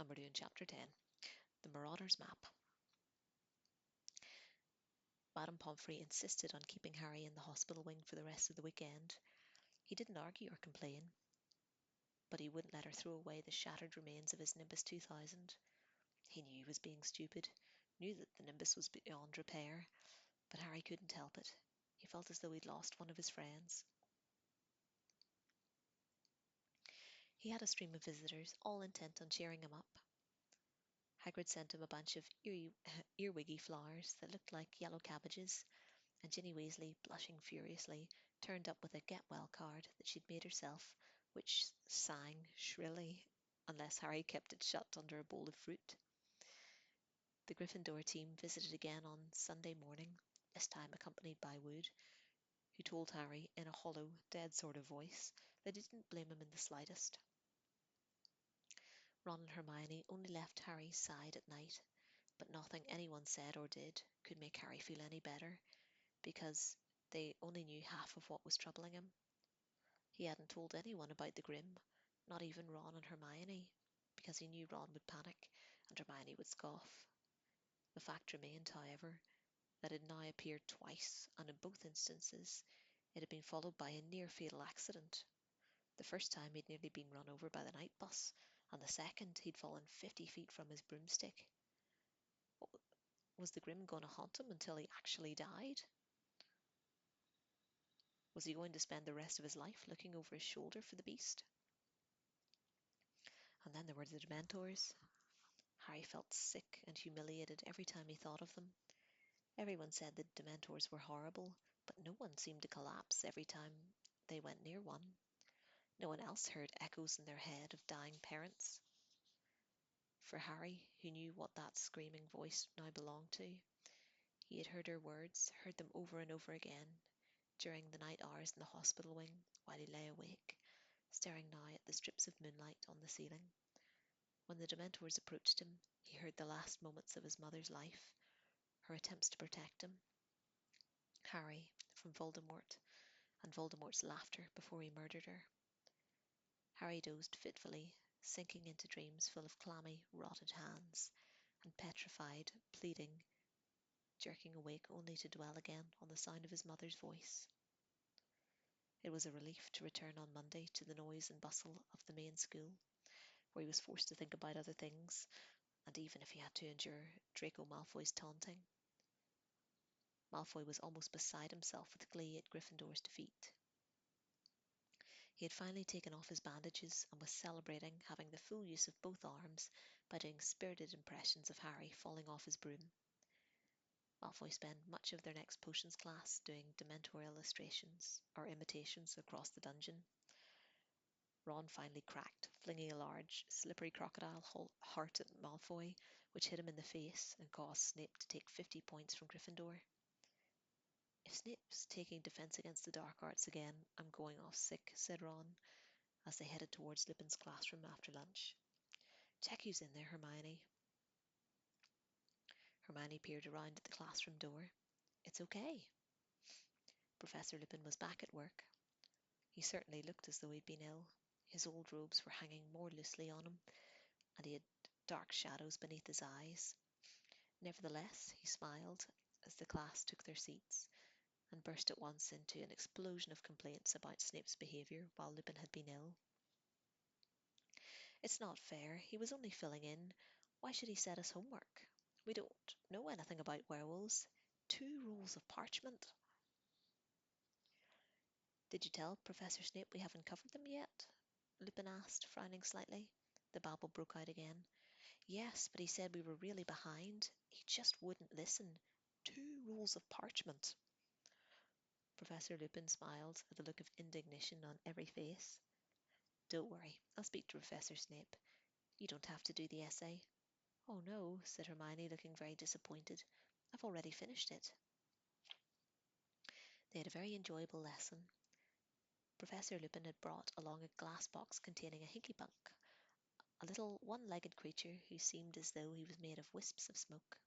and we're doing Chapter 10, The Marauder's Map. Madame Pomfrey insisted on keeping Harry in the hospital wing for the rest of the weekend. He didn't argue or complain, but he wouldn't let her throw away the shattered remains of his Nimbus 2000. He knew he was being stupid, knew that the Nimbus was beyond repair, but Harry couldn't help it. He felt as though he'd lost one of his friends. He had a stream of visitors, all intent on cheering him up. Hagrid sent him a bunch of earwiggy flowers that looked like yellow cabbages, and Ginny Weasley, blushing furiously, turned up with a get well card that she'd made herself, which sang shrilly, unless Harry kept it shut under a bowl of fruit. The Gryffindor team visited again on Sunday morning, this time accompanied by Wood, who told Harry in a hollow, dead sort of voice that he didn't blame him in the slightest. Ron and Hermione only left Harry's side at night, but nothing anyone said or did could make Harry feel any better, because they only knew half of what was troubling him. He hadn't told anyone about the Grim, not even Ron and Hermione, because he knew Ron would panic and Hermione would scoff. The fact remained, however, that it now appeared twice, and in both instances it had been followed by a near-fatal accident. The first time he'd nearly been run over by the night bus, and the second he'd fallen 50 feet from his broomstick. Was the Grim going to haunt him until he actually died? Was he going to spend the rest of his life looking over his shoulder for the beast? And then there were the Dementors. Harry felt sick and humiliated every time he thought of them. Everyone said the Dementors were horrible, but no one seemed to collapse every time they went near one. No one else heard echoes in their head of dying parents. For Harry, who knew what that screaming voice now belonged to, he had heard her words, heard them over and over again, during the night hours in the hospital wing while he lay awake, staring now at the strips of moonlight on the ceiling. When the Dementors approached him, he heard the last moments of his mother's life, her attempts to protect him. Harry, from Voldemort, and Voldemort's laughter before he murdered her. Harry dozed fitfully, sinking into dreams full of clammy, rotted hands, and petrified, pleading, jerking awake only to dwell again on the sound of his mother's voice. It was a relief to return on Monday to the noise and bustle of the main school, where he was forced to think about other things, and even if he had to endure Draco Malfoy's taunting. Malfoy was almost beside himself with glee at Gryffindor's defeat. He had finally taken off his bandages and was celebrating having the full use of both arms by doing spirited impressions of Harry falling off his broom. Malfoy spent much of their next potions class doing Dementor illustrations or imitations across the dungeon. Ron finally cracked, flinging a large, slippery crocodile heart at Malfoy, which hit him in the face and caused Snape to take 50 points from Gryffindor. "If Snape's taking defense against the dark arts again, I'm going off sick," said Ron, as they headed towards Lupin's classroom after lunch. "Check who's in there, Hermione." Hermione peered around at the classroom door. "It's okay." Professor Lupin was back at work. He certainly looked as though he'd been ill. His old robes were hanging more loosely on him, and he had dark shadows beneath his eyes. Nevertheless, he smiled as the class took their seats, and burst at once into an explosion of complaints about Snape's behaviour while Lupin had been ill. "It's not fair. He was only filling in. Why should he set us homework? We don't know anything about werewolves. 2 rolls of parchment." "Did you tell Professor Snape we haven't covered them yet?" Lupin asked, frowning slightly. The babble broke out again. "Yes, but he said we were really behind. He just wouldn't listen. 2 rolls of parchment." Professor Lupin smiled at the look of indignation on every face. "Don't worry, I'll speak to Professor Snape. You don't have to do the essay." "Oh no," said Hermione, looking very disappointed. "I've already finished it." They had a very enjoyable lesson. Professor Lupin had brought along a glass box containing a hinky-bunk, a little one-legged creature who seemed as though he was made of wisps of smoke,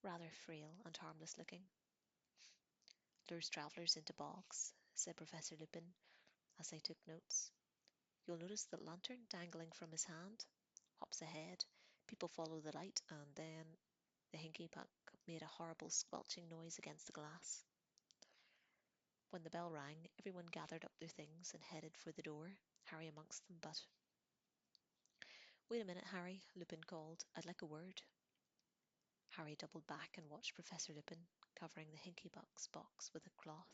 rather frail and harmless looking. "Lures travellers into bogs," said Professor Lupin, as they took notes. "You'll notice the lantern dangling from his hand. Hops ahead. People followed the light, and then the hinky puck made a horrible squelching noise against the glass. When the bell rang, everyone gathered up their things and headed for the door, Harry amongst them, but "Wait a minute, Harry," Lupin called. "I'd like a word." Harry doubled back and watched Professor Lupin covering the hinky puck's box with a cloth.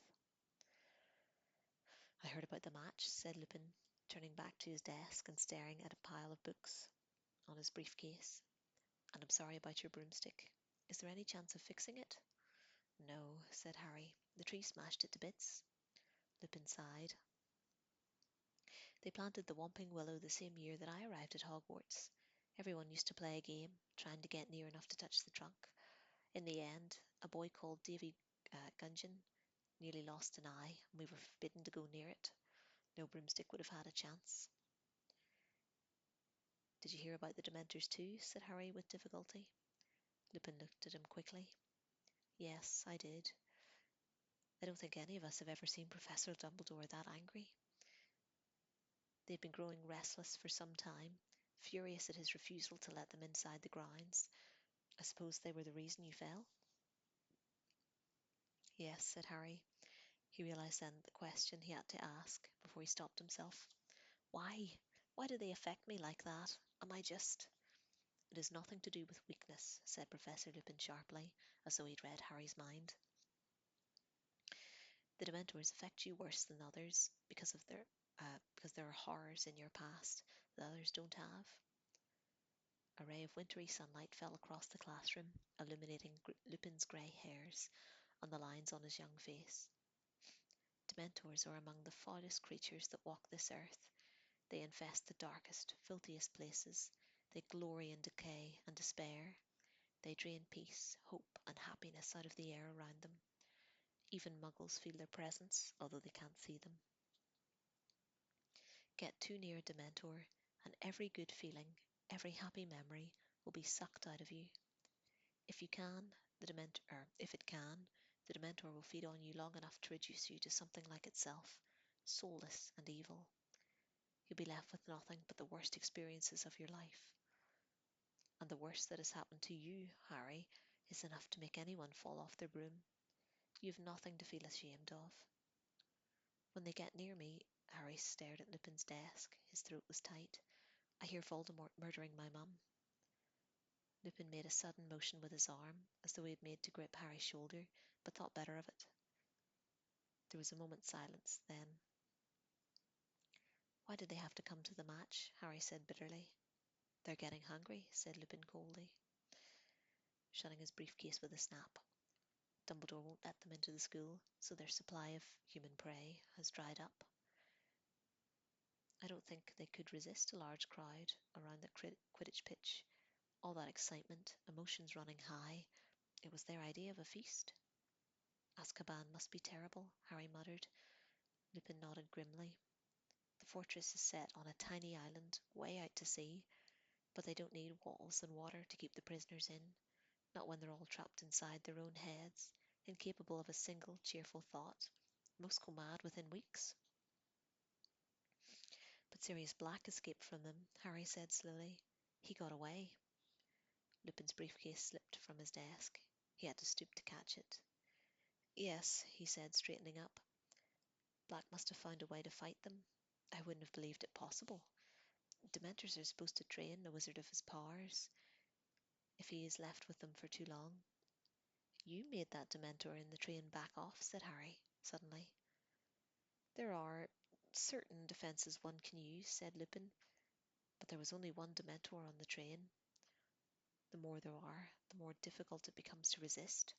"I heard about the match," said Lupin, turning back to his desk and staring at a pile of books on his briefcase. "And I'm sorry about your broomstick. Is there any chance of fixing it?" "No," said Harry. "The tree smashed it to bits." Lupin sighed. "They planted the whomping willow the same year that I arrived at Hogwarts. Everyone used to play a game, trying to get near enough to touch the trunk. In the end, a boy called Davy Gungeon nearly lost an eye, and we were forbidden to go near it. No broomstick would have had a chance." "Did you hear about the Dementors too?" said Harry with difficulty. Lupin looked at him quickly. "Yes, I did. I don't think any of us have ever seen Professor Dumbledore that angry. They'd been growing restless for some time, furious at his refusal to let them inside the grounds. I suppose they were the reason you fell?" "Yes," said Harry. He realised then the question he had to ask before he stopped himself. "Why? Why do they affect me like that? Am I just—" "It has nothing to do with weakness," said Professor Lupin sharply, as though he'd read Harry's mind. "The Dementors affect you worse than others because there are horrors in your past that others don't have." A ray of wintry sunlight fell across the classroom, illuminating Lupin's grey hairs and the lines on his young face. "Dementors are among the foulest creatures that walk this earth. They infest the darkest, filthiest places. They glory in decay and despair. They drain peace, hope, and happiness out of the air around them. Even muggles feel their presence, although they can't see them. Get too near a Dementor, and every good feeling, every happy memory will be sucked out of you. If you can, if it can, the Dementor will feed on you long enough to reduce you to something like itself, soulless and evil. You'll be left with nothing but the worst experiences of your life. And the worst that has happened to you, Harry, is enough to make anyone fall off their broom. You've nothing to feel ashamed of." "When they get near me," Harry stared at Lupin's desk. His throat was tight. "I hear Voldemort murdering my mum." Lupin made a sudden motion with his arm, as though he had made to grip Harry's shoulder, but thought better of it. There was a moment's silence. Then, "Why did they have to come to the match?" Harry said bitterly. "They're getting hungry," said Lupin coldly, shutting his briefcase with a snap. "Dumbledore won't let them into the school, so their supply of human prey has dried up. I don't think they could resist a large crowd around the Quidditch pitch. All that excitement, emotions running high. It was their idea of a feast." "Azkaban must be terrible," Harry muttered. Lupin nodded grimly. "The fortress is set on a tiny island, way out to sea, but they don't need walls and water to keep the prisoners in, not when they're all trapped inside their own heads, incapable of a single cheerful thought. Most go mad within weeks." "But Sirius Black escaped from them," Harry said slowly. "He got away." Lupin's briefcase slipped from his desk. He had to stoop to catch it. "Yes," he said, straightening up. "Black must have found a way to fight them. I wouldn't have believed it possible. Dementors are supposed to train a wizard of his powers if he is left with them for too long." "You made that Dementor in the train back off," said Harry, suddenly. "There are certain defences one can use," said Lupin, "but there was only one Dementor on the train. The more there are, the more difficult it becomes to resist."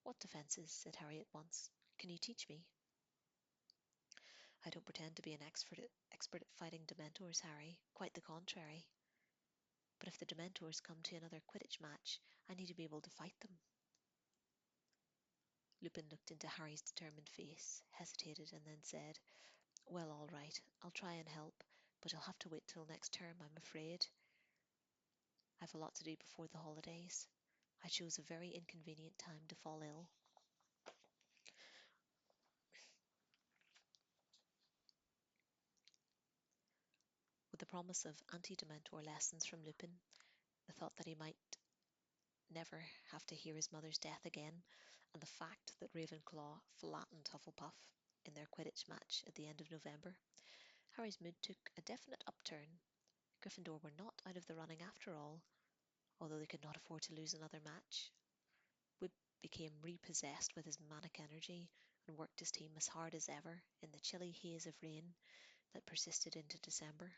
"What defences?" said Harry at once. "Can you teach me?" "I don't pretend to be an expert at fighting Dementors, Harry. Quite the contrary. But if the Dementors come to another Quidditch match, I need to be able to fight them." Lupin looked into Harry's determined face, hesitated, and then said, "Well, all right, I'll try and help, but you'll have to wait till next term, I'm afraid. I've a lot to do before the holidays. I chose a very inconvenient time to fall ill." With the promise of anti-Dementor lessons from Lupin, The thought that he might never have to hear his mother's death again, and the fact that Ravenclaw flattened Hufflepuff in their Quidditch match at the end of November, Harry's mood took a definite upturn. Gryffindor were not out of the running after all, although they could not afford to lose another match. Wood became repossessed with his manic energy and worked his team as hard as ever in the chilly haze of rain that persisted into December.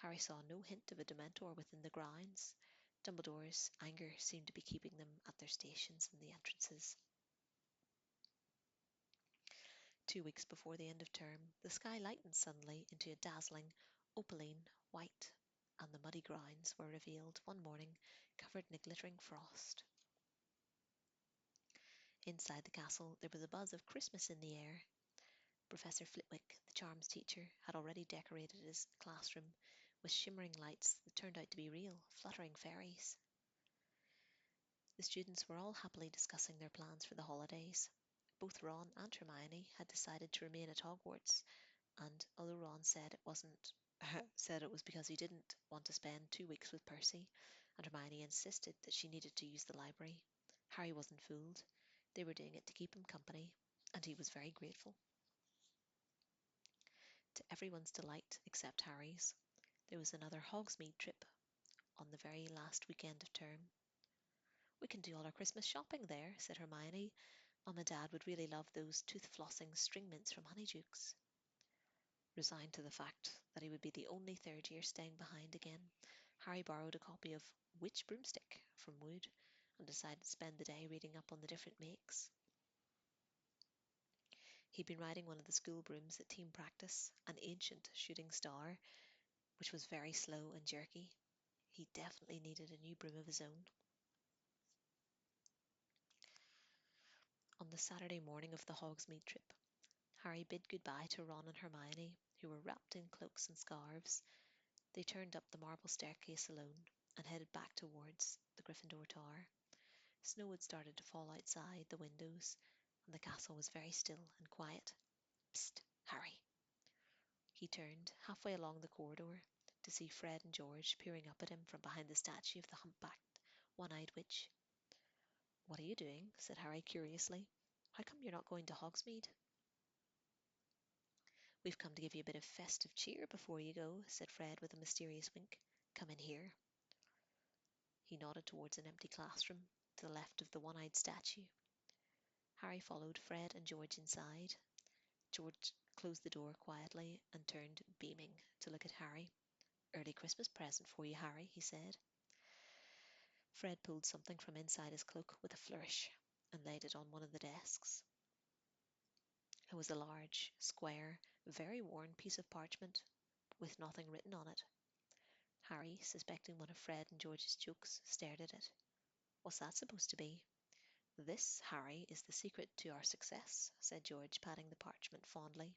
Harry saw no hint of a Dementor within the grounds. Dumbledore's anger seemed to be keeping them at their stations in the entrances. 2 weeks before the end of term, the sky lightened suddenly into a dazzling opaline white, and the muddy grounds were revealed one morning covered in a glittering frost. Inside the castle there was a buzz of Christmas in the air. Professor Flitwick, the charms teacher, had already decorated his classroom with shimmering lights that turned out to be real, fluttering fairies. The students were all happily discussing their plans for the holidays. Both Ron and Hermione had decided to remain at Hogwarts, and although Ron said it wasn't said it was because he didn't want to spend 2 weeks with Percy, and Hermione insisted that she needed to use the library, Harry wasn't fooled. They were doing it to keep him company, and he was very grateful. To everyone's delight except Harry's, there was another Hogsmeade trip on the very last weekend of term. "We can do all our Christmas shopping there," said Hermione. "Mum and Dad would really love those tooth-flossing string mints from Honeydukes." Resigned to the fact that he would be the only third year staying behind again, Harry borrowed a copy of Witch Broomstick from Wood and decided to spend the day reading up on the different makes. He'd been riding one of the school brooms at team practice, an ancient shooting star, which was very slow and jerky. He definitely needed a new broom of his own. On the Saturday morning of the Hogsmeade trip, Harry bid goodbye to Ron and Hermione, who were wrapped in cloaks and scarves. They turned up the marble staircase alone and headed back towards the Gryffindor Tower. Snow had started to fall outside the windows, and the castle was very still and quiet. "Psst, Harry." He turned halfway along the corridor to see Fred and George peering up at him from behind the statue of the humpbacked, one-eyed witch. "What are you doing?" said Harry curiously. "How come you're not going to Hogsmeade?" "We've come to give you a bit of festive cheer before you go," said Fred with a mysterious wink. "Come in here." He nodded towards an empty classroom to the left of the one-eyed statue. Harry followed Fred and George inside. George closed the door quietly and turned, beaming, to look at Harry. "Early Christmas present for you, Harry," he said. Fred pulled something from inside his cloak with a flourish and laid it on one of the desks. It was a large, square, very worn piece of parchment with nothing written on it. Harry, suspecting one of Fred and George's jokes, stared at it. "What's that supposed to be?" "This, Harry, is the secret to our success," said George, patting the parchment fondly.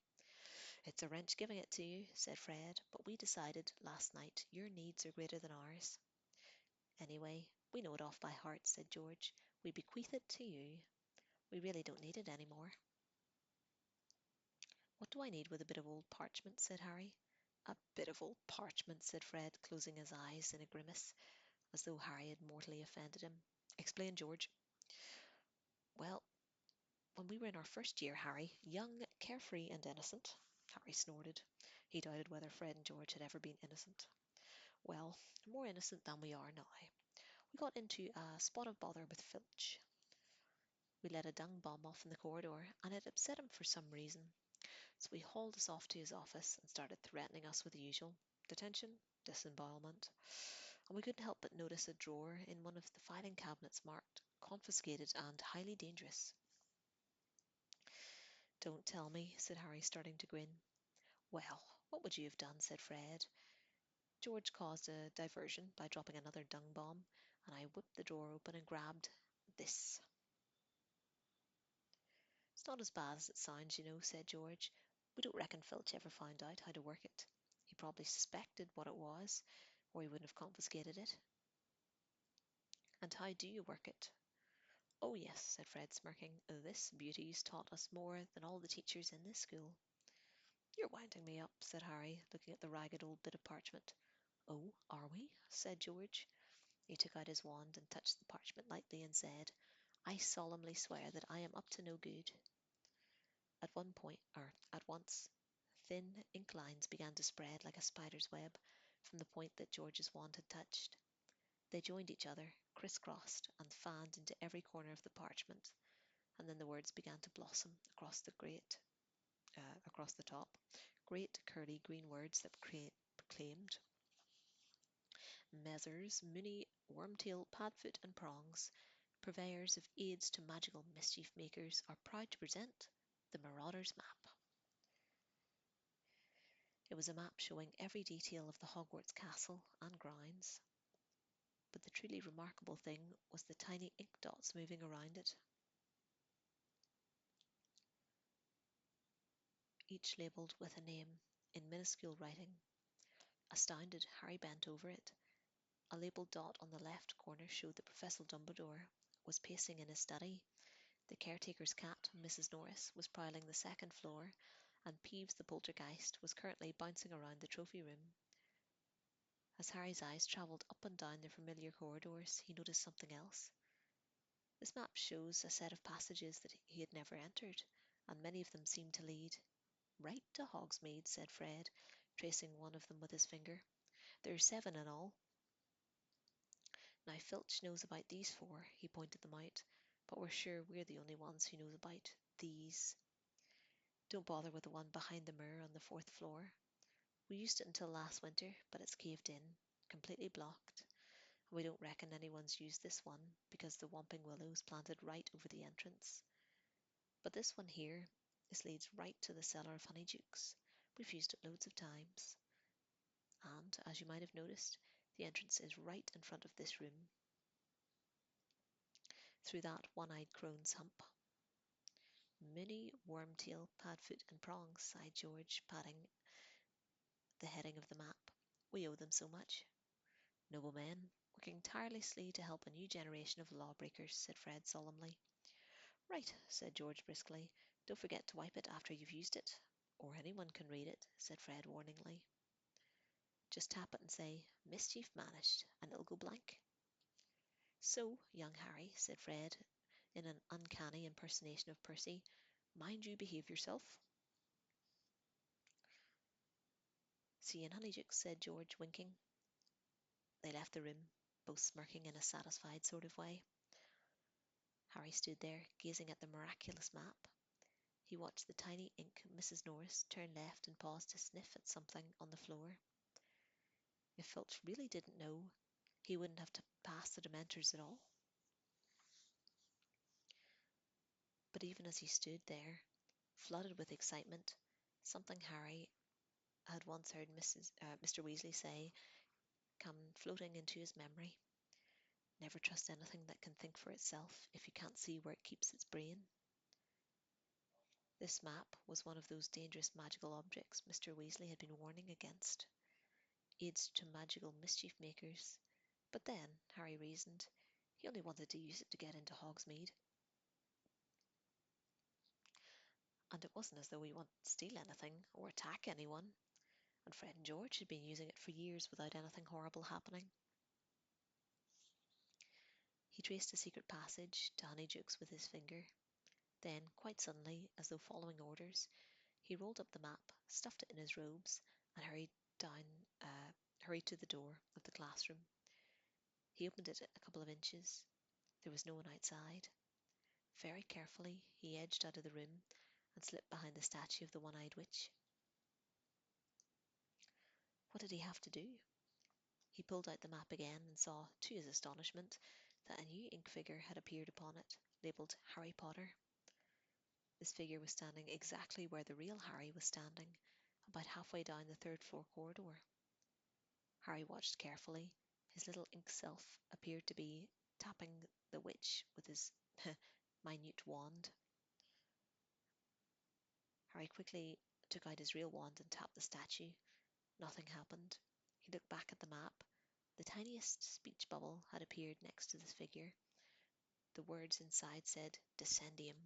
"It's a wrench giving it to you," said Fred, "but we decided last night your needs are greater than ours." "Anyway, we know it off by heart," said George. "We bequeath it to you. We really don't need it anymore." "What do I need with a bit of old parchment?" said Harry. "A bit of old parchment," said Fred, closing his eyes in a grimace, as though Harry had mortally offended him. "Explain, George." "Well, when we were in our first year, Harry, young, carefree and innocent," Harry snorted. He doubted whether Fred and George had ever been innocent. "Well, more innocent than we are now. We got into a spot of bother with Filch. We let a dung bomb off in the corridor, and it upset him for some reason. So he hauled us off to his office and started threatening us with the usual detention, disembowelment, and we couldn't help but notice a drawer in one of the filing cabinets marked confiscated and highly dangerous." "Don't tell me," said Harry, starting to grin. "Well, what would you have done?" said Fred. "George caused a diversion by dropping another dung bomb, and I whipped the drawer open and grabbed this." "It's not as bad as it sounds, you know," said George. "We don't reckon Filch ever found out how to work it. He probably suspected what it was, or he wouldn't have confiscated it." "And how do you work it?" "Oh yes," said Fred, smirking. "This beauty's taught us more than all the teachers in this school." "You're winding me up," said Harry, looking at the ragged old bit of parchment. Oh, are we? Said George. He took out his wand and touched the parchment lightly and said, I solemnly swear that I am up to no good. At once, thin ink lines began to spread like a spider's web from the point that George's wand had touched. They joined each other, crisscrossed, and fanned into every corner of the parchment, and then the words began to blossom across the top, great curly green words that proclaimed, Messrs. Mooney, Wormtail, Padfoot, and Prongs, purveyors of aids to magical mischief makers, are proud to present the Marauder's Map. It was a map showing every detail of the Hogwarts castle and grounds, but the truly remarkable thing was the tiny ink dots moving around it, each labelled with a name in minuscule writing. Astounded, Harry bent over it. A labelled dot on the left corner showed that Professor Dumbledore was pacing in his study. The caretaker's cat, Mrs. Norris, was prowling the second floor, and Peeves the poltergeist was currently bouncing around the trophy room. As Harry's eyes travelled up and down the familiar corridors, he noticed something else. This map shows a set of passages that he had never entered, and many of them seemed to lead right to Hogsmeade, said Fred, tracing one of them with his finger. There are 7 in all. Now Filch knows about these 4, he pointed them out, but we're sure we're the only ones who know about these. Don't bother with the one behind the mirror on the 4th floor. We used it until last winter, but it's caved in, completely blocked. We don't reckon anyone's used this one because the Whomping Willow's planted right over the entrance. But this one here, this leads right to the cellar of Honeydukes. We've used it loads of times. And, as you might have noticed, the entrance is right in front of this room, through that one-eyed crone's hump. Mooney, Wormtail, Padfoot, and Prongs, sighed George, patting the heading of the map. We owe them so much. Noble men, working tirelessly to help a new generation of lawbreakers, said Fred solemnly. Right, said George briskly. Don't forget to wipe it after you've used it, or anyone can read it, said Fred warningly. Just tap it and say, Mischief managed, and it'll go blank. So, young Harry, said Fred, in an uncanny impersonation of Percy, mind you behave yourself. See you in Honeydukes, said George, winking. They left the room, both smirking in a satisfied sort of way. Harry stood there, gazing at the miraculous map. He watched the tiny ink Mrs. Norris turn left and pause to sniff at something on the floor. If Filch really didn't know, he wouldn't have to pass the Dementors at all. But even as he stood there, flooded with excitement, something Harry had once heard Mr. Weasley say come floating into his memory. Never trust anything that can think for itself if you can't see where it keeps its brain. This map was one of those dangerous magical objects Mr. Weasley had been warning against. Aids to magical mischief makers. But then, Harry reasoned, he only wanted to use it to get into Hogsmeade. And it wasn't as though he wanted to steal anything or attack anyone, and Fred and George had been using it for years without anything horrible happening. He traced a secret passage to Honeydukes with his finger. Then, quite suddenly, as though following orders, he rolled up the map, stuffed it in his robes, and hurried to the door of the classroom. He opened it a couple of inches. There was no one outside. Very carefully, he edged out of the room and slipped behind the statue of the one-eyed witch. What did he have to do? He pulled out the map again and saw, to his astonishment, that a new ink figure had appeared upon it, labelled Harry Potter. This figure was standing exactly where the real Harry was standing, about halfway down the 3rd floor corridor. Harry watched carefully. His little ink self appeared to be tapping the witch with his minute wand. Harry quickly took out his real wand and tapped the statue. Nothing happened. He looked back at the map. The tiniest speech bubble had appeared next to the figure. The words inside said, Descendium.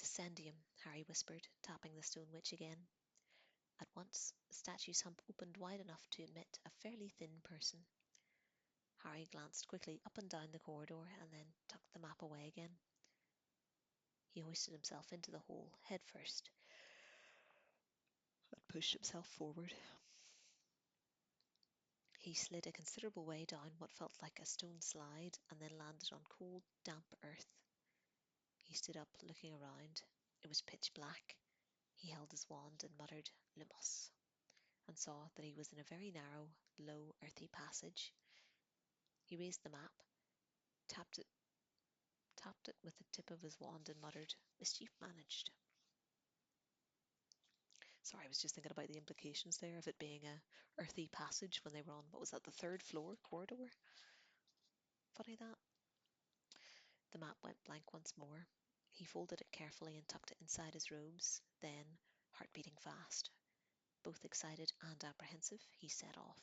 Descendium, Harry whispered, tapping the stone witch again. At once, the statue's hump opened wide enough to admit a fairly thin person. Harry glanced quickly up and down the corridor and then tucked the map away again. He hoisted himself into the hole head first and pushed himself forward. He slid a considerable way down what felt like a stone slide and then landed on cold, damp earth. He stood up, looking around. It was pitch black. He held his wand and muttered "Lumos," and saw that he was in a very narrow, low, earthy passage. He raised the map, tapped it with the tip of his wand and muttered, "Mischief managed." Sorry, I was just thinking about the implications there of it being a earthy passage when they were on, what was that, the third floor corridor? Funny that. The map went blank once more. He folded it carefully and tucked it inside his robes. Then, heart beating fast, both excited and apprehensive, he set off.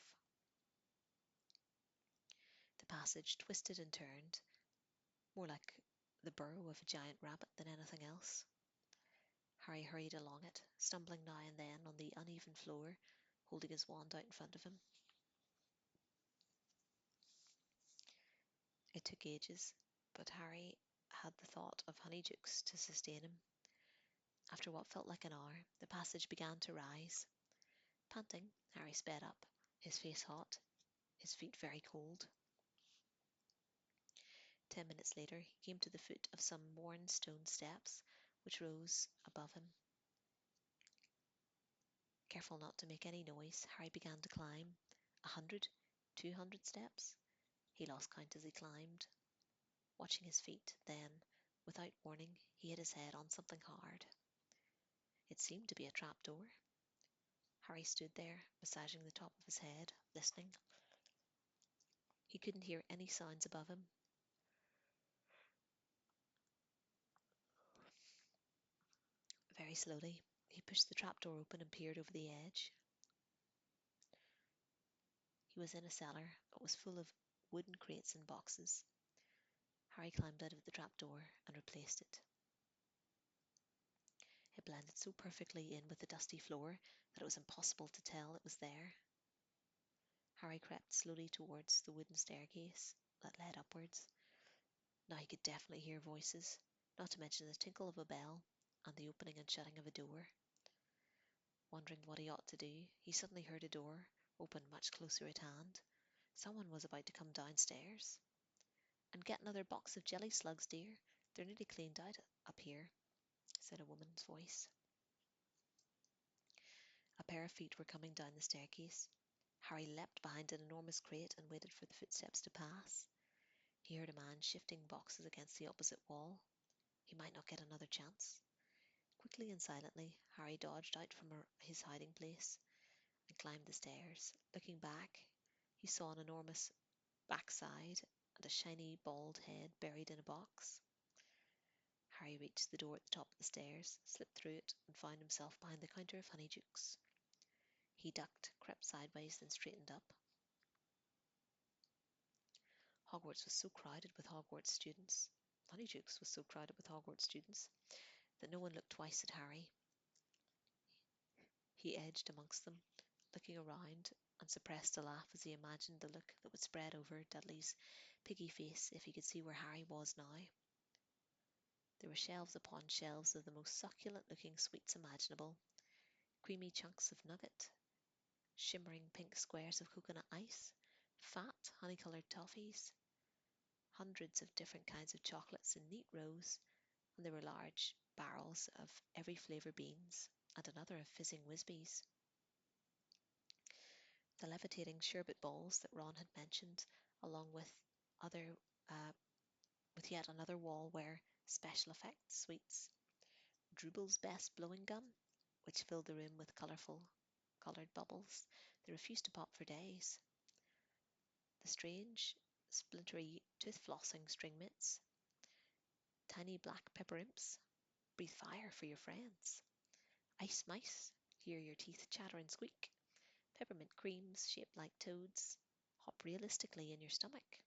The passage twisted and turned, more like the burrow of a giant rabbit than anything else. Harry hurried along it, stumbling now and then on the uneven floor, holding his wand out in front of him. It took ages, but Harry had the thought of Honeydukes to sustain him. After what felt like an hour, the passage began to rise. Panting, Harry sped up, his face hot, his feet very cold. 10 minutes later, he came to the foot of some worn stone steps which rose above him. Careful not to make any noise, Harry began to climb. 100, 200 steps. He lost count as he climbed. Watching his feet, then, without warning, he hit his head on something hard. It seemed to be a trapdoor. Harry stood there, massaging the top of his head, listening. He couldn't hear any sounds above him. Very slowly, he pushed the trapdoor open and peered over the edge. He was in a cellar. It was full of wooden crates and boxes. Harry climbed out of the trapdoor and replaced it. It blended so perfectly in with the dusty floor that it was impossible to tell it was there. Harry crept slowly towards the wooden staircase that led upwards. Now he could definitely hear voices, not to mention the tinkle of a bell and the opening and shutting of a door. Wondering what he ought to do, he suddenly heard a door open much closer at hand. Someone was about to come downstairs. "And get another box of jelly slugs, dear. They're nearly cleaned out up here," said a woman's voice. A pair of feet were coming down the staircase. Harry leapt behind an enormous crate and waited for the footsteps to pass. He heard a man shifting boxes against the opposite wall. He might not get another chance. Quickly and silently, Harry dodged out from his hiding place and climbed the stairs. Looking back, he saw an enormous backside and a shiny bald head buried in a box. Harry reached the door at the top of the stairs, slipped through it, and found himself behind the counter of Honeydukes. He ducked, crept sideways, then straightened up. Hogwarts was so crowded with Hogwarts students, Honeydukes was so crowded with Hogwarts students, that no one looked twice at Harry. He edged amongst them, looking around, and suppressed a laugh as he imagined the look that would spread over Dudley's piggy face if he could see where Harry was now. There were shelves upon shelves of the most succulent-looking sweets imaginable, creamy chunks of nugget, shimmering pink squares of coconut ice, fat, honey-coloured toffees, hundreds of different kinds of chocolates in neat rows, and there were large barrels of every flavour beans, and another of fizzing whizbees. The levitating sherbet balls that Ron had mentioned, along with other, with yet another wall where special effects sweets, Drooble's best blowing gum, which filled the room with colourful coloured bubbles that refused to pop for days, the strange, splintery tooth-flossing string mitts, tiny black pepper imps, breathe fire for your friends, ice mice, hear your teeth chatter and squeak, peppermint creams shaped like toads, hop realistically in your stomach,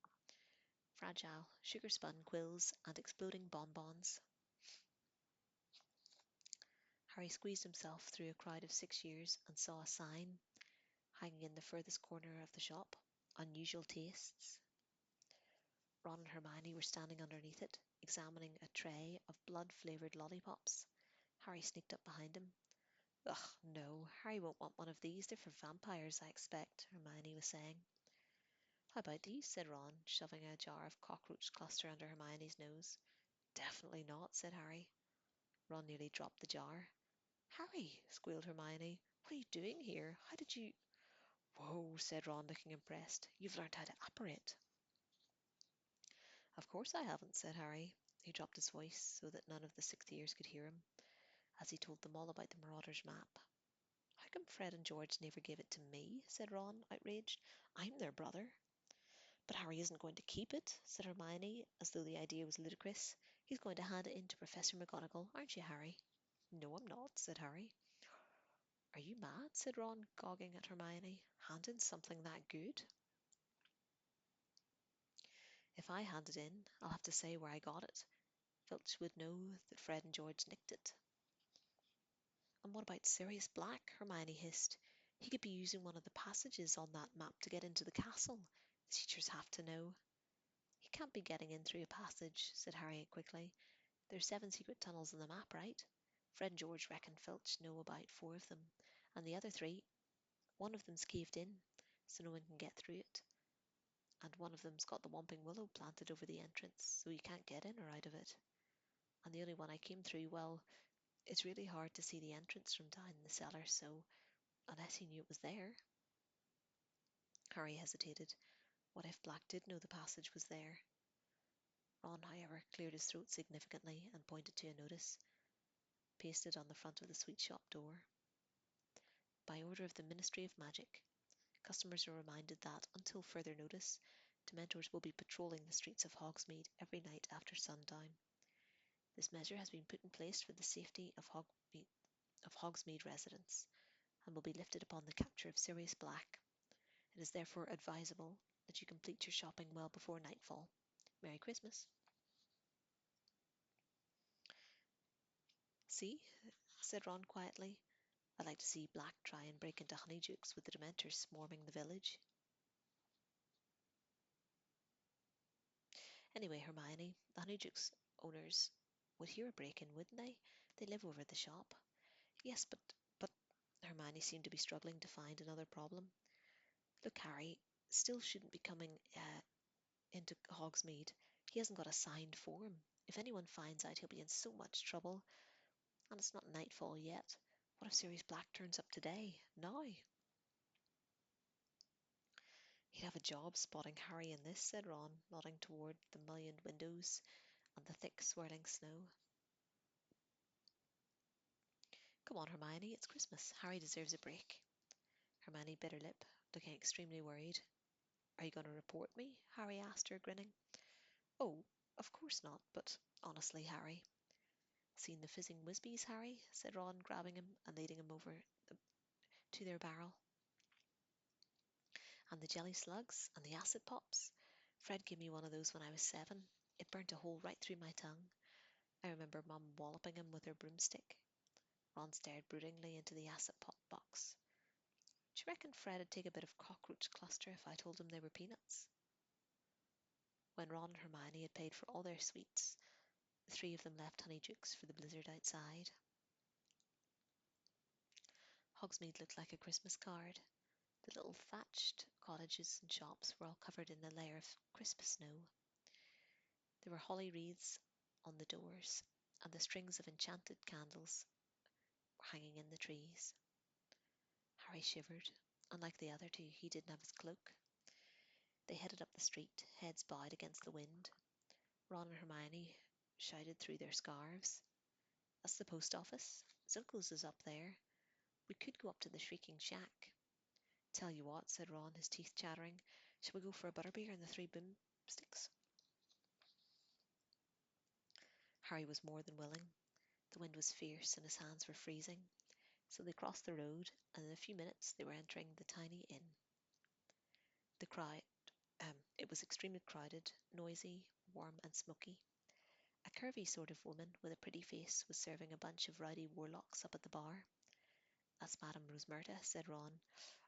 fragile sugar-spun quills and exploding bonbons. Harry squeezed himself through a crowd of 6 years and saw a sign hanging in the furthest corner of the shop. Unusual tastes. Ron and Hermione were standing underneath it, examining a tray of blood-flavoured lollipops. Harry sneaked up behind him. Ugh, no, Harry won't want one of these. They're for vampires, I expect, Hermione was saying. How about these? Said Ron, shoving a jar of cockroach cluster under Hermione's nose. Definitely not, said Harry. Ron nearly dropped the jar. Harry, squealed Hermione, what are you doing here? How did you... Whoa, said Ron, looking impressed. You've learned how to apparate. Of course I haven't, said Harry. He dropped his voice so that none of the sixth years could hear him, as he told them all about the Marauders' map. How come Fred and George never gave it to me? Said Ron, outraged. I'm their brother. But Harry isn't going to keep it, said Hermione, as though the idea was ludicrous. He's going to hand it in to Professor McGonagall, aren't you, Harry? No, I'm not, said Harry. Are you mad? Said Ron, gogging at Hermione. Hand in something that good? If I hand it in, I'll have to say where I got it. Filch would know that Fred and George nicked it. And what about Sirius Black? Hermione hissed. He could be using one of the passages on that map to get into the castle. The teachers have to know. He can't be getting in through a passage, said Harriet quickly. There's 7 secret tunnels on the map, right? Fred and George reckon Filch know about 4 of them, and the other 3, one of them's caved in, so no one can get through it. And one of them's got the Whomping Willow planted over the entrance, so you can't get in or out of it. And the only one I came through, well, it's really hard to see the entrance from down in the cellar, so unless he knew it was there. Harry hesitated. What if Black did know the passage was there? Ron, however, cleared his throat significantly and pointed to a notice pasted on the front of the sweet shop door. By order of the Ministry of Magic, customers are reminded that, until further notice, Dementors will be patrolling the streets of Hogsmeade every night after sundown. This measure has been put in place for the safety of Hogsmeade residents, and will be lifted upon the capture of Sirius Black. It is therefore advisable that you complete your shopping well before nightfall. Merry Christmas. See, said Ron quietly. I'd like to see Black try and break into Honeydukes with the Dementors swarming the village. Anyway, Hermione, the Honeydukes owners would hear a break-in, wouldn't they? They live over the shop. Yes, but Hermione seemed to be struggling to find another problem. Look, Harry still shouldn't be coming into Hogsmeade. He hasn't got a signed form. If anyone finds out, he'll be in so much trouble. And it's not nightfall yet. What if Sirius Black turns up today? Now? He'd have a job spotting Harry in this, said Ron, nodding toward the mullioned windows and the thick swirling snow. Come on, Hermione, it's Christmas. Harry deserves a break. Hermione bit her lip, looking extremely worried. Are you going to report me? Harry asked her, grinning. Oh, of course not, but honestly, Harry. Seen the fizzing Whizbees, Harry? Said Ron, grabbing him and leading him over to their barrel. And the jelly slugs and the acid pops. Fred gave me one of those when I was 7. It burnt a hole right through my tongue. I remember Mum walloping him with her broomstick. Ron stared broodingly into the acid pop box. Do you reckon Fred'd take a bit of cockroach cluster if I told him they were peanuts? When Ron and Hermione had paid for all their sweets, the 3 of them left Honeydukes for the blizzard outside. Hogsmeade looked like a Christmas card. The little thatched cottages and shops were all covered in a layer of crisp snow. There were holly wreaths on the doors, and the strings of enchanted candles were hanging in the trees. Harry shivered. Unlike the other 2, he didn't have his cloak. They headed up the street, heads bowed against the wind. Ron and Hermione shouted through their scarves. That's the post office. Zilko's is up there. We could go up to the Shrieking Shack. Tell you what, said Ron, his teeth chattering. Shall we go for a butterbeer and the 3 boomsticks? Harry was more than willing. The wind was fierce and his hands were freezing. So they crossed the road, and in a few minutes they were entering the tiny inn. It was extremely crowded, noisy, warm and smoky. A curvy sort of woman with a pretty face was serving a bunch of rowdy warlocks up at the bar. That's Madame Rosmerta, said Ron.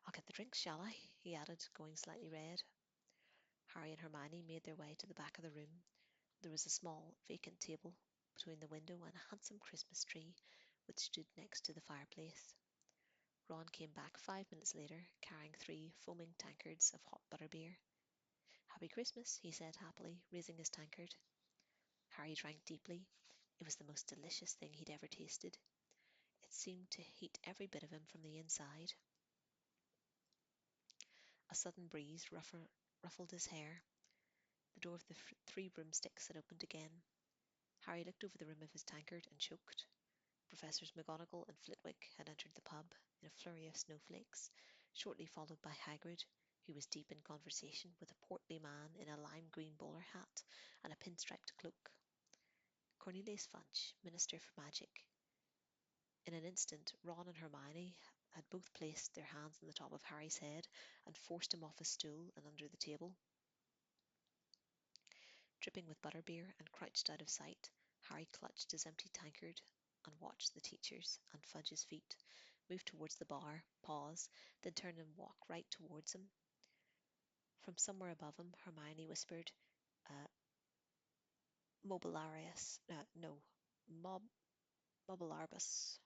I'll get the drinks, shall I? He added, going slightly red. Harry and Hermione made their way to the back of the room. There was a small, vacant table between the window and a handsome Christmas tree which stood next to the fireplace. Ron came back 5 minutes later, carrying 3 foaming tankards of hot butterbeer. Happy Christmas, he said happily, raising his tankard. Harry drank deeply. It was the most delicious thing he'd ever tasted. It seemed to heat every bit of him from the inside. A sudden breeze ruffled his hair. The door of the 3 broomsticks had opened again. Harry looked over the rim of his tankard and choked. Professors McGonagall and Flitwick had entered the pub in a flurry of snowflakes, shortly followed by Hagrid, who was deep in conversation with a portly man in a lime green bowler hat and a pinstriped cloak. Cornelius Fudge, Minister for Magic. In an instant, Ron and Hermione had both placed their hands on the top of Harry's head and forced him off his stool and under the table. Dripping with butterbeer and crouched out of sight, Harry clutched his empty tankard and watched the teachers and Fudge's feet move towards the bar, pause, then turn and walk right towards him. From somewhere above him, Hermione whispered, uh, Mobilarius, no, Mob, Mobilarbus.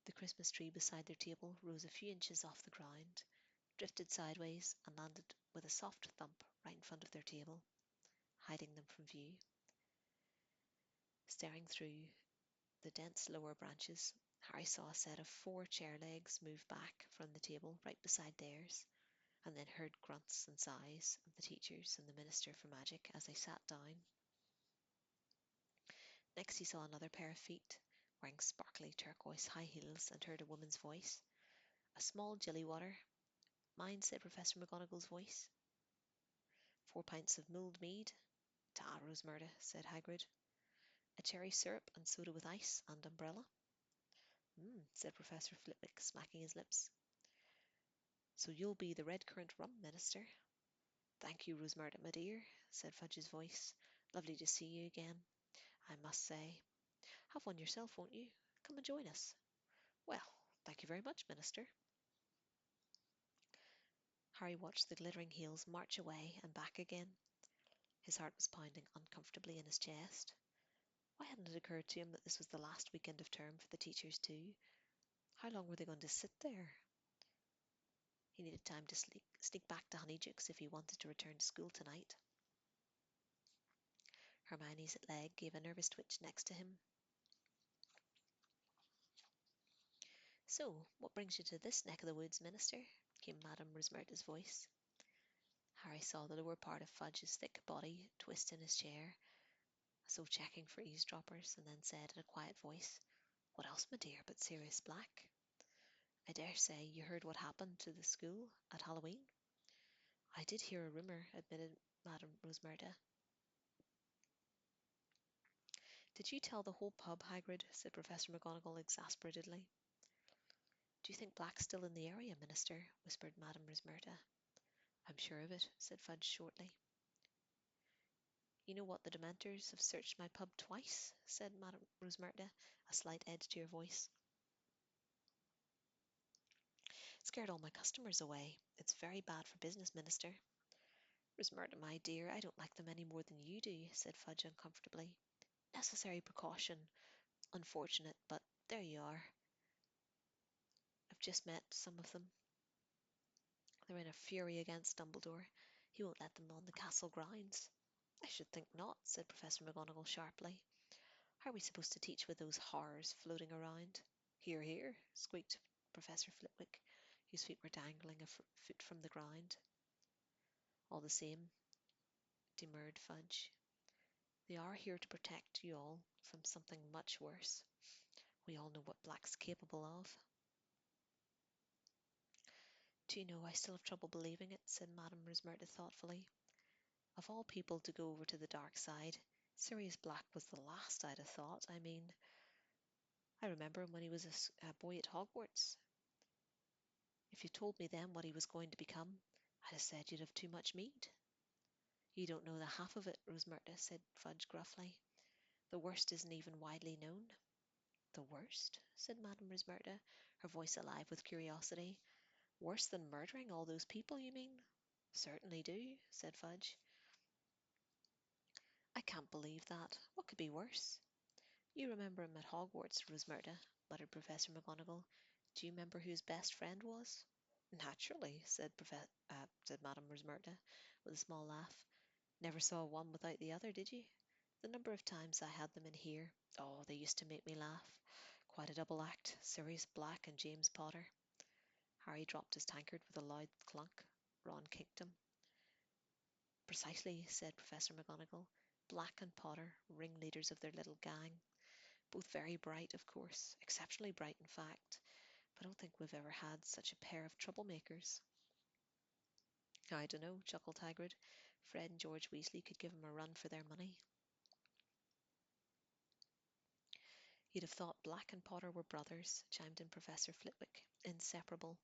The Christmas tree beside their table rose a few inches off the ground, drifted sideways, and landed with a soft thump right in front of their table, hiding them from view. Staring through the dense lower branches, Harry saw a set of 4 chair legs move back from the table right beside theirs, and then heard grunts and sighs of the teachers and the Minister for Magic as they sat down. Next he saw another pair of feet, wearing sparkly turquoise high heels, and heard a woman's voice. A small jilly water. Mine, said Professor McGonagall's voice. 4 pints of mulled mead. Ta, Rosmerta, said Hagrid. A cherry syrup and soda with ice and umbrella. Said Professor Flitwick, smacking his lips. So you'll be the red currant rum, Minister. Thank you, Rosmerta, my dear, said Fudge's voice. Lovely to see you again, I must say. Have one yourself, won't you? Come and join us. Well, thank you very much, Minister. Harry watched the glittering heels march away and back again. His heart was pounding uncomfortably in his chest. Why hadn't it occurred to him that this was the last weekend of term for the teachers too? How long were they going to sit there? He needed time to sneak back to Honeydukes if he wanted to return to school tonight. Hermione's leg gave a nervous twitch next to him. So, what brings you to this neck of the woods, Minister? Came Madame Rosmerta's voice. Harry saw the lower part of Fudge's thick body twist in his chair, as though checking for eavesdroppers, and then said in a quiet voice, What else, my dear, but Sirius Black? I dare say you heard what happened to the school at Halloween? I did hear a rumour, admitted Madame Rosmerta. Did you tell the whole pub, Hagrid? Said Professor McGonagall exasperatedly. Do you think Black's still in the area, Minister? Whispered Madame Rosmerta. I'm sure of it, said Fudge shortly. You know what, the Dementors have searched my pub twice, said Madame Rosmerta, a slight edge to her voice. Scared all my customers away. It's very bad for business, Minister. Rosmerta, my dear, I don't like them any more than you do, said Fudge uncomfortably. Necessary precaution. Unfortunate, but there you are. I've just met some of them. They're in a fury against Dumbledore. He won't let them on the castle grounds. I should think not, said Professor McGonagall sharply. How are we supposed to teach with those horrors floating around? Hear, hear, squeaked Professor Flitwick, whose feet were dangling a foot from the ground. All the same, demurred Fudge, they are here to protect you all from something much worse. We all know what Black's capable of. Do you know, I still have trouble believing it, said Madame Rosmerta thoughtfully. Of all people to go over to the dark side, Sirius Black was the last I'd have thought. I mean, I remember him when he was a boy at Hogwarts. If you told me then what he was going to become, I'd have said you'd have too much mead. You don't know the half of it, Rosemerta, said Fudge gruffly. The worst isn't even widely known. The worst? Said Madame Rosemerta, her voice alive with curiosity. Worse than murdering all those people, you mean? Certainly do, said Fudge. I can't believe that. What could be worse? You remember him at Hogwarts, Rosemerta, muttered Professor McGonagall. Do you remember who his best friend was? Naturally, said Madame Rosemerta, with a small laugh. Never saw one without the other, did you? The number of times I had them in here. Oh, they used to make me laugh. Quite a double act, Sirius Black and James Potter. Harry dropped his tankard with a loud clunk. Ron kicked him. Precisely, said Professor McGonagall. Black and Potter, ringleaders of their little gang. Both very bright, of course, exceptionally bright, in fact. But I don't think we've ever had such a pair of troublemakers. I dunno, chuckled Hagrid. Fred and George Weasley could give 'em a run for their money. You'd have thought Black and Potter were brothers, chimed in Professor Flitwick. Inseparable.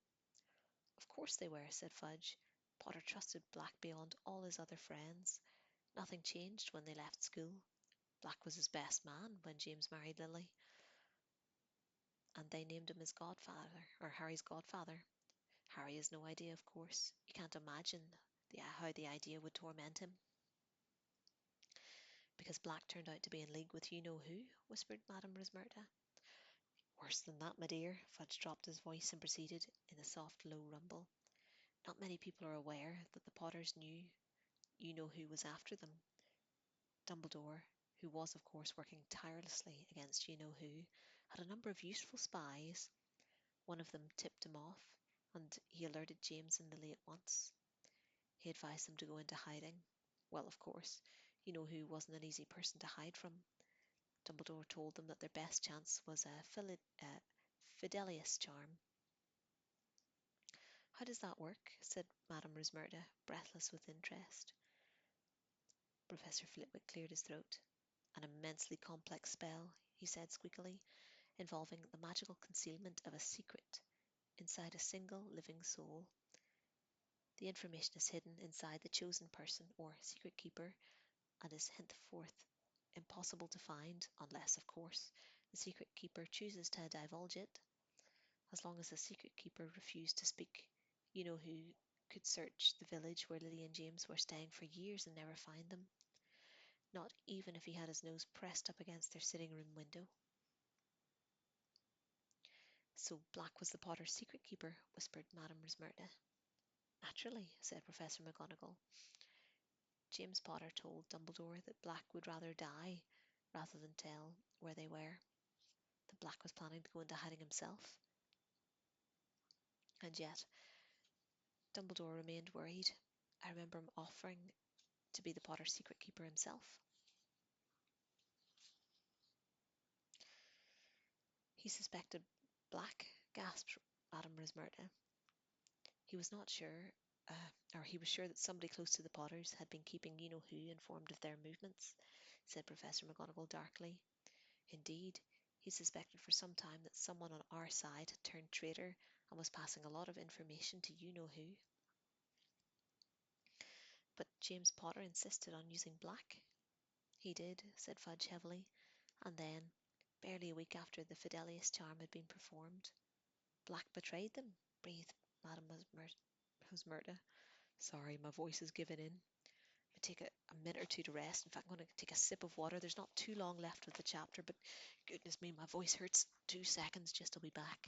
Of course they were, said Fudge. Potter trusted Black beyond all his other friends. Nothing changed when they left school. Black was his best man when James married Lily, and they named him his godfather, or Harry's godfather. Harry has no idea, of course. You can't imagine how the idea would torment him. Because Black turned out to be in league with you-know-who, whispered Madame Rosemerta. Worse than that, my dear. Fudge dropped his voice and proceeded in a soft, low rumble. Not many people are aware that the Potters knew you-know-who was after them. Dumbledore, who was, of course, working tirelessly against you-know-who, had a number of useful spies. One of them tipped him off, and he alerted James and Lily at once. He advised them to go into hiding. Well, of course, you-know-who wasn't an easy person to hide from. Dumbledore told them that their best chance was a Fidelius charm. How does that work? Said Madame Rosemerta, breathless with interest. Professor Flitwick cleared his throat. An immensely complex spell, he said squeakily, involving the magical concealment of a secret inside a single living soul. The information is hidden inside the chosen person or secret keeper and is henceforth impossible to find unless, of course, the secret keeper chooses to divulge it. As long as the secret keeper refused to speak, you-know-who could search the village where Lily and James were staying for years and never find them, not even if he had his nose pressed up against their sitting room window. So Black was the Potter's secret keeper, whispered Madame Rosemerta. Naturally, said Professor McGonagall. James Potter told Dumbledore that Black would rather die rather than tell where they were. That Black was planning to go into hiding himself. And yet, Dumbledore remained worried. I remember him offering to be the Potter's secret keeper himself. He suspected Black, gasped Madame Rosemerta. He was not sure, or he was sure that somebody close to the Potters had been keeping you-know-who informed of their movements, said Professor McGonagall darkly. Indeed, he suspected for some time that someone on our side had turned traitor and was passing a lot of information to you-know-who. But James Potter insisted on using Black. He did, said Fudge heavily, and then, barely a week after the Fidelius charm had been performed, Black betrayed them, breathed Madame Rosemerta. Sorry, my voice is giving in. I take a minute or two to rest. In fact, I'm going to take a sip of water. There's not too long left of the chapter, but goodness me, my voice hurts. 2 seconds, just to be back.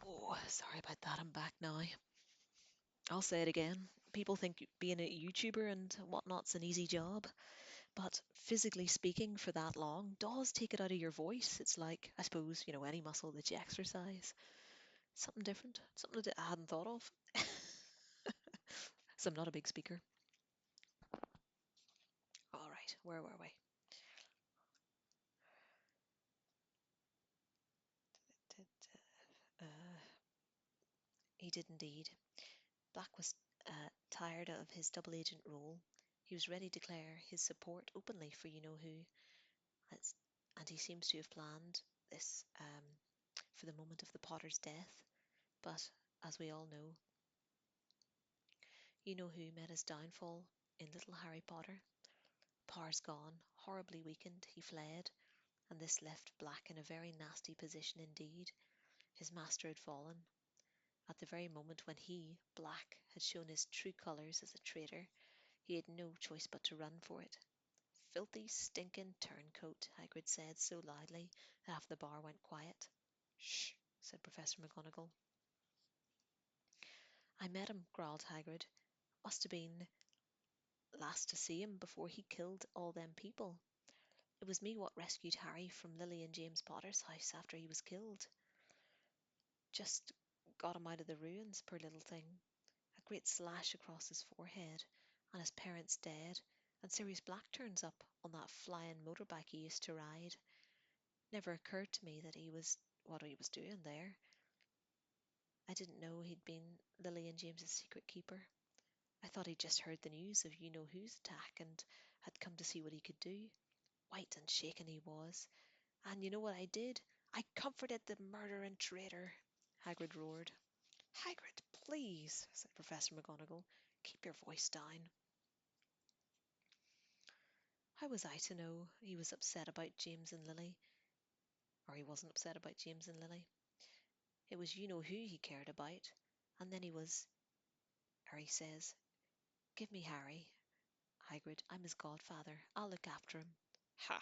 Oh, sorry about that. I'm back now. I'll say it again. People think being a YouTuber and whatnot's an easy job, but physically speaking for that long does take it out of your voice. It's like, I suppose, any muscle that you exercise. Something different, something that I hadn't thought of. So I'm not a big speaker. All right, where were we? Uh, he did indeed. Black was tired of his double agent role. He was ready to declare his support openly for you know who, It's- and he seems to have planned this for the moment of the Potter's death. But as we all know, you know who met his downfall in Little Harry Potter. Powers gone, horribly weakened, he fled, and this left Black in a very nasty position indeed. His master had fallen. At the very moment when he, Black, had shown his true colours as a traitor, he had no choice but to run for it. Filthy, stinking turncoat, Hagrid said so loudly that half the bar went quiet. Shh, said Professor McGonagall. I met him, growled Hagrid. Must have been last to see him before he killed all them people. It was me what rescued Harry from Lily and James Potter's house after he was killed. Just got him out of the ruins, poor little thing. A great slash across his forehead, and his parents dead, and Sirius Black turns up on that flying motorbike he used to ride. Never occurred to me that he was what he was doing there. I didn't know he'd been Lily and James's secret keeper. I thought he'd just heard the news of you know whose attack and had come to see what he could do. White and shaken he was. And you know what I did? I comforted the murdering traitor, Hagrid roared. Hagrid, please, said Professor McGonagall. Keep your voice down. How was I to know he was upset about James and Lily? Or he wasn't upset about James and Lily. It was you know who he cared about. And then he was, Harry says, give me Harry. Hagrid, I'm his godfather. I'll look after him. Ha!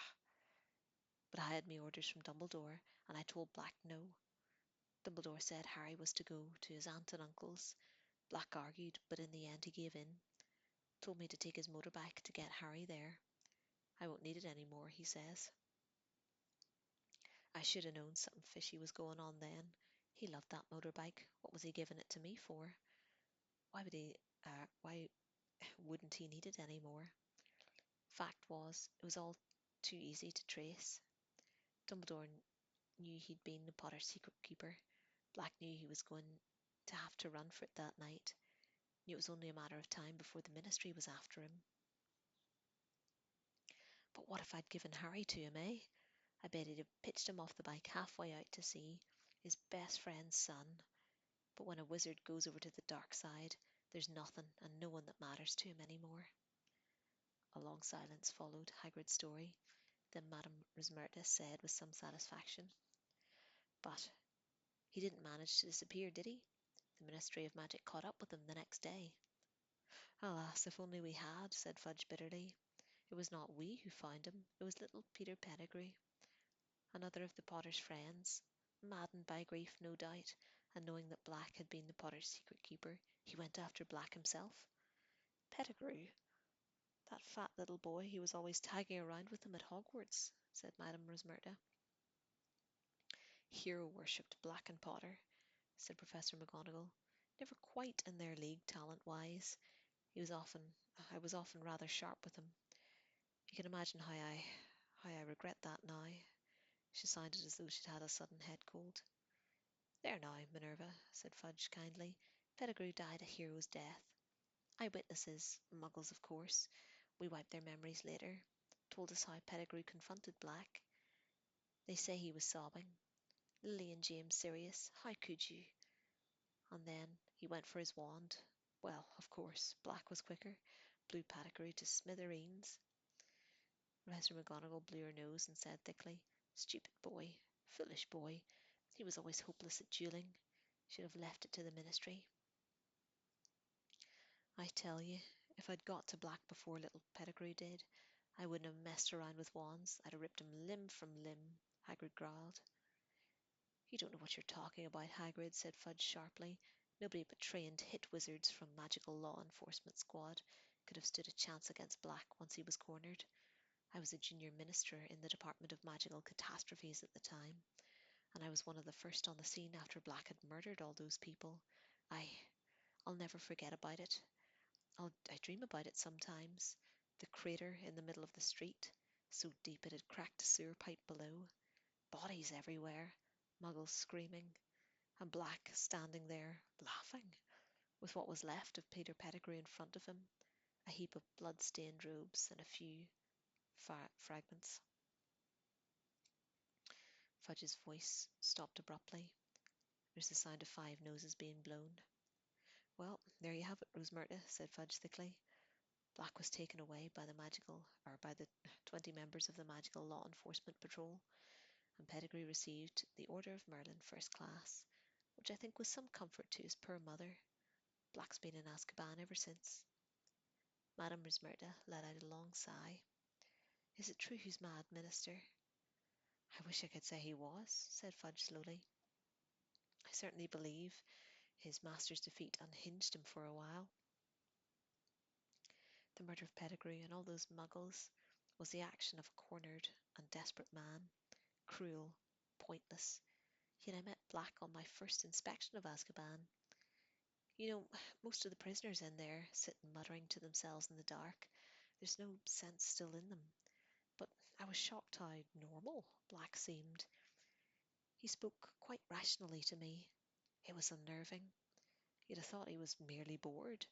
But I had me orders from Dumbledore, and I told Black no. Dumbledore said Harry was to go to his aunt and uncle's. Black argued, but in the end he gave in. Told me to take his motorbike to get Harry there. I won't need it any more, he says. I should have known something fishy was going on then. He loved that motorbike. What was he giving it to me for? Why wouldn't he need it any more? Fact was, it was all too easy to trace. Dumbledore knew he'd been the Potter's secret keeper. Black knew he was going to have to run for it that night. Knew it was only a matter of time before the Ministry was after him. But what if I'd given Harry to him, eh? I bet he'd have pitched him off the bike halfway out to sea, his best friend's son. But when a wizard goes over to the dark side, there's nothing and no one that matters to him any more. A long silence followed Hagrid's story. Then Madame Rismerta said with some satisfaction, But he didn't manage to disappear, did he? The Ministry of Magic caught up with him the next day. Alas, if only we had, said Fudge bitterly. It was not we who found him, it was little Peter Pettigrew, another of the Potter's friends. Maddened by grief, no doubt, and knowing that Black had been the Potter's secret keeper, he went after Black himself. Pettigrew, that fat little boy who was always tagging around with him at Hogwarts, said Madame Rismerta. Hero worshipped Black and Potter, said Professor McGonagall. Never quite in their league talent-wise. I was often rather sharp with him. You can imagine how I regret that now. She sounded as though she'd had a sudden head cold. There now, Minerva, said Fudge kindly. Pettigrew died a hero's death. Eyewitnesses, muggles of course, we wiped their memories later, told us how Pettigrew confronted Black. They say he was sobbing. Lily and James Sirius, how could you? And then he went for his wand. Well, of course, Black was quicker, blew Pettigrew to smithereens. Professor McGonagall blew her nose and said thickly, Stupid boy, foolish boy. He was always hopeless at duelling. Should have left it to the Ministry. I tell you, if I'd got to Black before little Pettigrew did, I wouldn't have messed around with wands. I'd have ripped him limb from limb, Hagrid growled. You don't know what you're talking about, Hagrid, said Fudge sharply. Nobody but trained hit wizards from Magical Law Enforcement Squad could have stood a chance against Black once he was cornered. I was a junior minister in the Department of Magical Catastrophes at the time. and I was one of the first on the scene after Black had murdered all those people. I, I'll never forget about it. I dream about it sometimes. The crater in the middle of the street, so deep it had cracked a sewer pipe below, bodies everywhere, muggles screaming, and Black standing there, laughing, with what was left of Peter Pettigrew in front of him, a heap of blood-stained robes and a few fragments. Fudge's voice stopped abruptly. There's the sound of 5 noses being blown. Well, there you have it, Rosemerta, said Fudge thickly. Black was taken away by the 20 members of the Magical Law Enforcement Patrol, and Pettigrew received the Order of Merlin First Class, which I think was some comfort to his poor mother. Black's been in Azkaban ever since. Madame Rosemerta let out a long sigh. Is it true he's mad, Minister? I wish I could say he was, said Fudge slowly. I certainly believe his master's defeat unhinged him for a while. The murder of Pettigrew and all those muggles was the action of a cornered and desperate man, cruel, pointless. Yet I met Black on my first inspection of Azkaban. You know, most of the prisoners in there sit muttering to themselves in the dark. There's no sense still in them. But I was shocked how normal Black seemed. He spoke quite rationally to me. It was unnerving. You'd have thought he was merely bored.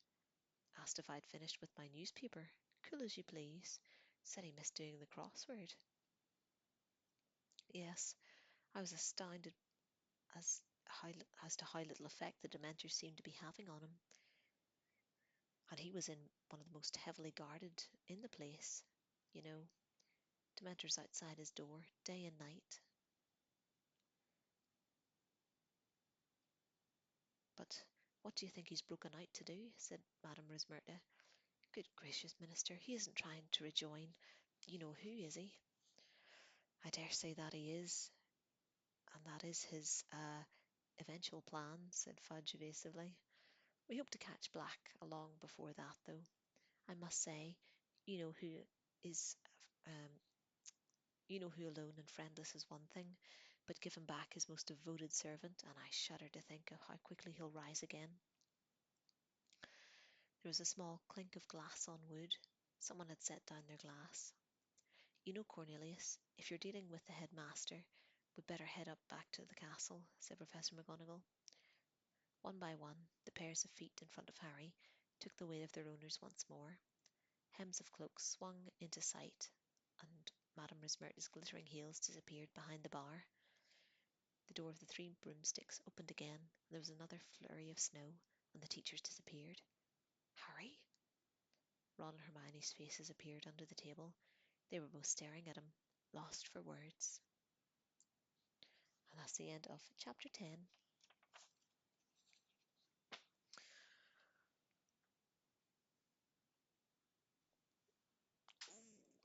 Asked if I'd finished with my newspaper. Cool as you please. Said he missed doing the crossword. Yes, I was astounded as, as to how little effect the Dementors seemed to be having on him. And he was in one of the most heavily guarded in the place. You know, Dementors outside his door, day and night. But what do you think he's broken out to do? Said Madame Rosemerta. Good gracious, Minister, he isn't trying to rejoin you know who, is he? I dare say that he is, and that is his eventual plan, said Fudge evasively. We hope to catch Black along before that, though. I must say, you know who is, um, you know who alone and friendless is one thing, but give him back his most devoted servant, and I shudder to think of how quickly he'll rise again. There was a small clink of glass on wood. Someone had set down their glass. You know, Cornelius, if you're dealing with the headmaster, we'd better head up back to the castle, said Professor McGonagall. One by one, the pairs of feet in front of Harry took the weight of their owners once more. Hems of cloaks swung into sight, and Madame Rosemerta's glittering heels disappeared behind the bar. The door of the 3 broomsticks opened again, and there was another flurry of snow, and the teachers disappeared. Harry? Ron and Hermione's faces appeared under the table. They were both staring at him, lost for words. And that's the end of chapter 10. I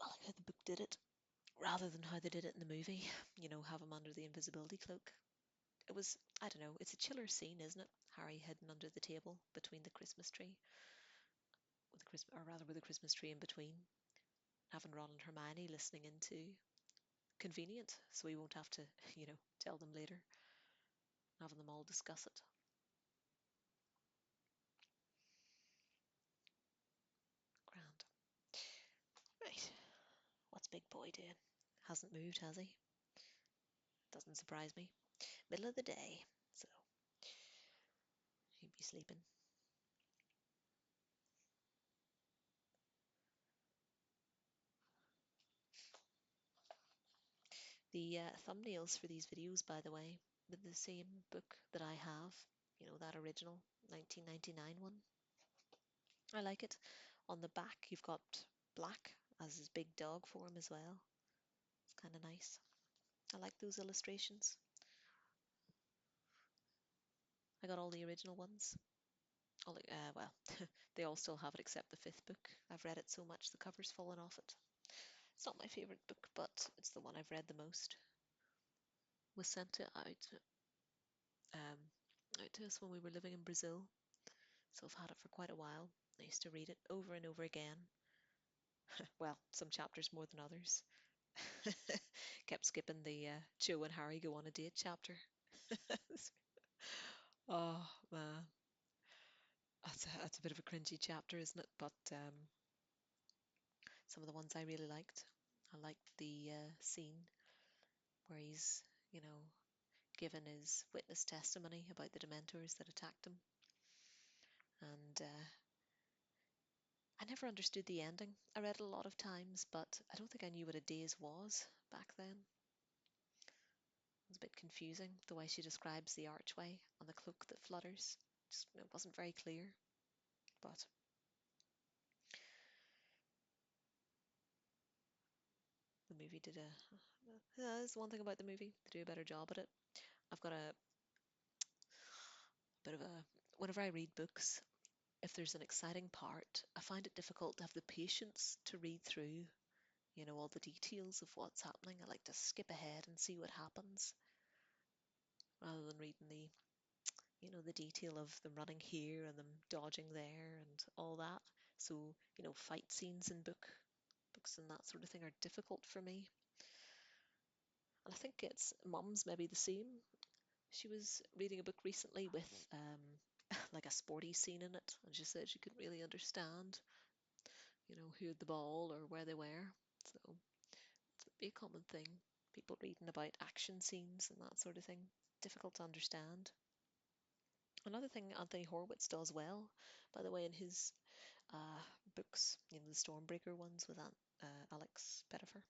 like how the book did it, rather than how they did it in the movie. You know, have him under the invisibility cloak. It was, I don't know, it's a chiller scene, isn't it? Harry hidden under the table between the Christmas tree, with the Christmas tree in between. Having Ron and Hermione listening in too. Convenient, so he won't have to, tell them later. Having them all discuss it. Grand. Right. What's Big Boy doing? Hasn't moved, has he? Doesn't surprise me. Middle of the day, so he'd be sleeping. The thumbnails for these videos, by the way, with the same book that I have, that original 1999 one. I like it. On the back, you've got Black as his big dog form as well. It's kind of nice. I like those illustrations. I got all the original ones. Well, they all still have it except the 5th book. I've read it so much the cover's fallen off it. It's not my favourite book, but it's the one I've read the most. Was sent um, out to us when we were living in Brazil, so I've had it for quite a while. I used to read it over and over again. Well, some chapters more than others. Kept skipping the Joe and Harry go on a date chapter. Oh man, that's a bit of a cringy chapter, isn't it? But some of the ones I really liked. I liked the scene where he's, you know, given his witness testimony about the Dementors that attacked him, and I never understood the ending. I read it a lot of times, but I don't think I knew what a daze was back then. It was a bit confusing the way she describes the archway and the cloak that flutters. Just, it wasn't very clear, but the movie did a. There's one thing about the movie; they do a better job at it. I've got a bit of a. Whenever I read books, if there's an exciting part, I find it difficult to have the patience to read through, all the details of what's happening. I like to skip ahead and see what happens rather than reading the detail of them running here and them dodging there and all that. So, fight scenes in books and that sort of thing are difficult for me. And I think it's Mum's maybe the same. She was reading a book recently with like a sporty scene in it, and she said she couldn't really understand, who had the ball or where they were. So it's be a common thing. People reading about action scenes and that sort of thing. Difficult to understand. Another thing Anthony Horowitz does well, by the way, in his books, the Stormbreaker ones with Alex Pettifer.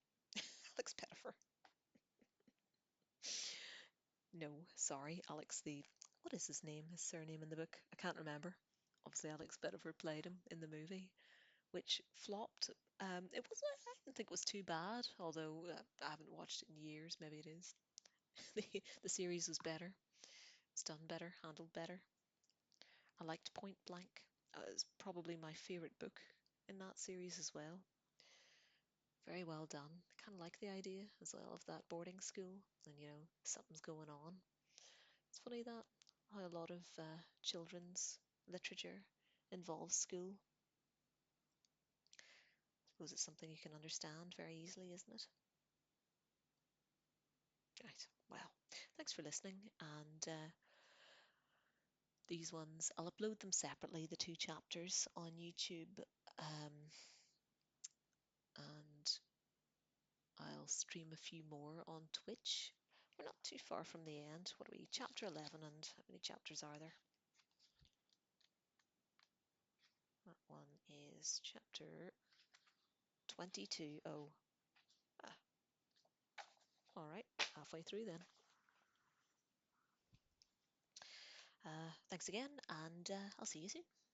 Alex Pettifer. No, sorry, Alex the. What is his name? His surname in the book? I can't remember. Obviously, Alex Pettifer played him in the movie, which flopped. It wasn't. I didn't think it was too bad, although I haven't watched it in years. Maybe it is. The series was better. It's done better, handled better. I liked Point Blank. It's probably my favorite book in that series as well. Very well done. I kind of like the idea as well of that boarding school and something's going on. It's funny that how a lot of children's literature involves school. I suppose it's something you can understand very easily, isn't it? Right. Well, thanks for listening. And these ones, I'll upload them separately, the two chapters on YouTube. And I'll stream a few more on Twitch. We're not too far from the end. What are we? Chapter 11, and how many chapters are there? That one is chapter 22. Oh, ah, all right, halfway through then. Thanks again, and I'll see you soon.